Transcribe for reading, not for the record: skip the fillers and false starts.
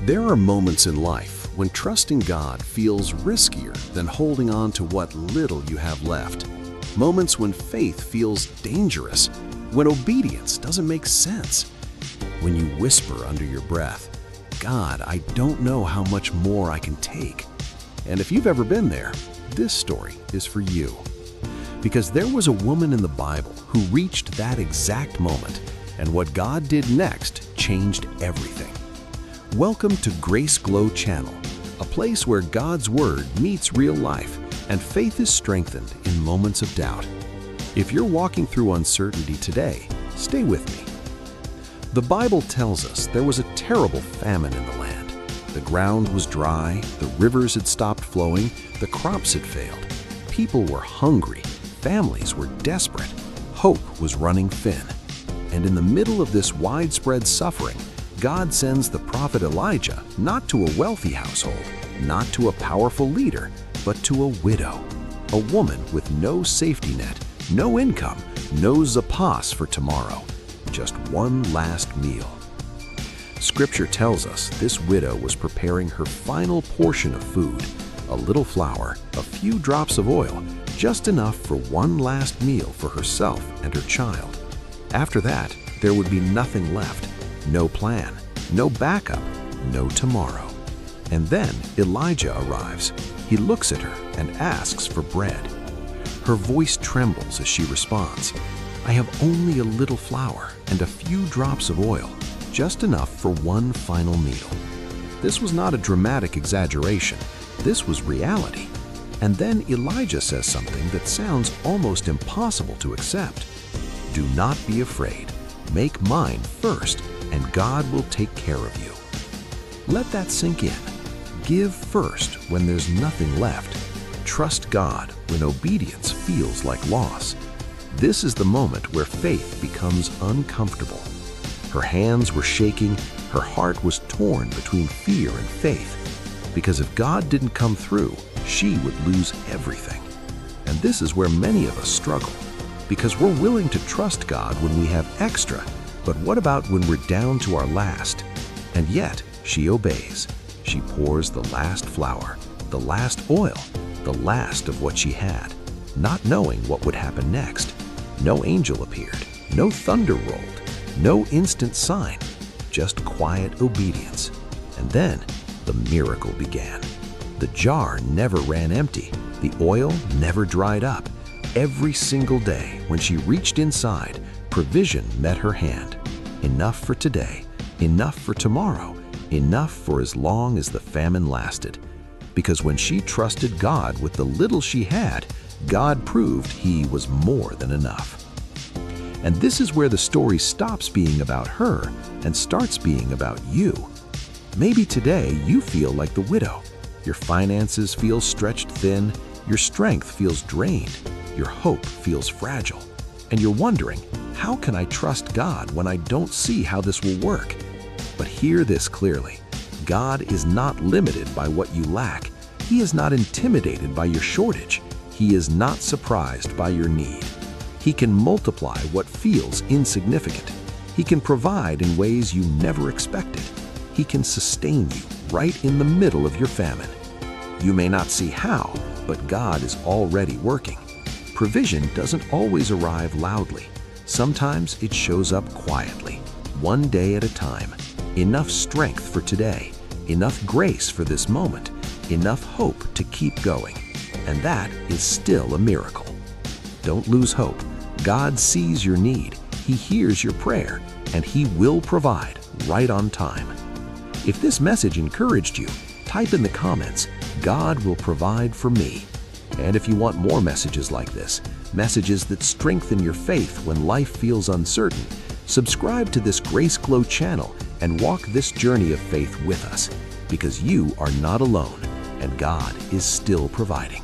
There are moments in life when trusting God feels riskier than holding on to what little you have left. Moments when faith feels dangerous, when obedience doesn't make sense. When you whisper under your breath, "God, I don't know how much more I can take." And if you've ever been there, this story is for you. Because there was a woman in the Bible who reached that exact moment, and what God did next changed everything. Welcome to Grace Glow Channel, a place where God's Word meets real life and faith is strengthened in moments of doubt. If you're walking through uncertainty today, stay with me. The Bible tells us there was a terrible famine in the land. The ground was dry, the rivers had stopped flowing, the crops had failed. People were hungry, families were desperate, hope was running thin. And in the middle of this widespread suffering, God sends the prophet Elijah not to a wealthy household, not to a powerful leader, but to a widow, a woman with no safety net, no income, no zapas for tomorrow, just one last meal. Scripture tells us this widow was preparing her final portion of food, a little flour, a few drops of oil, just enough for one last meal for herself and her child. After that, there would be nothing left, no plan, no backup, no tomorrow. And then Elijah arrives. He looks at her and asks for bread. Her voice trembles as she responds, "I have only a little flour and a few drops of oil, just enough for one final meal." This was not a dramatic exaggeration. This was reality. And then Elijah says something that sounds almost impossible to accept. "Do not be afraid. Make mine first, and God will take care of you." Let that sink in. Give first when there's nothing left. Trust God when obedience feels like loss. This is the moment where faith becomes uncomfortable. Her hands were shaking, her heart was torn between fear and faith. Because if God didn't come through, she would lose everything. And this is where many of us struggle. Because we're willing to trust God when we have extra, but what about when we're down to our last? And yet, she obeys. She pours the last flour, the last oil, the last of what she had, not knowing what would happen next. No angel appeared, no thunder rolled, no instant sign, just quiet obedience. And then, the miracle began. The jar never ran empty, the oil never dried up. Every single day, when she reached inside, provision met her hand. Enough for today, enough for tomorrow, enough for as long as the famine lasted. Because when she trusted God with the little she had, God proved He was more than enough. And this is where the story stops being about her and starts being about you. Maybe today you feel like the widow. Your finances feel stretched thin, your strength feels drained, your hope feels fragile, and you're wondering, how can I trust God when I don't see how this will work? But hear this clearly. God is not limited by what you lack. He is not intimidated by your shortage. He is not surprised by your need. He can multiply what feels insignificant. He can provide in ways you never expected. He can sustain you right in the middle of your famine. You may not see how, but God is already working. Provision doesn't always arrive loudly. Sometimes it shows up quietly, one day at a time. Enough strength for today, enough grace for this moment, enough hope to keep going. And that is still a miracle. Don't lose hope. God sees your need, He hears your prayer, and He will provide right on time. If this message encouraged you, type in the comments, "God will provide for me." And if you want more messages like this, messages that strengthen your faith when life feels uncertain, subscribe to this Grace Glow channel and walk this journey of faith with us, because you are not alone and God is still providing.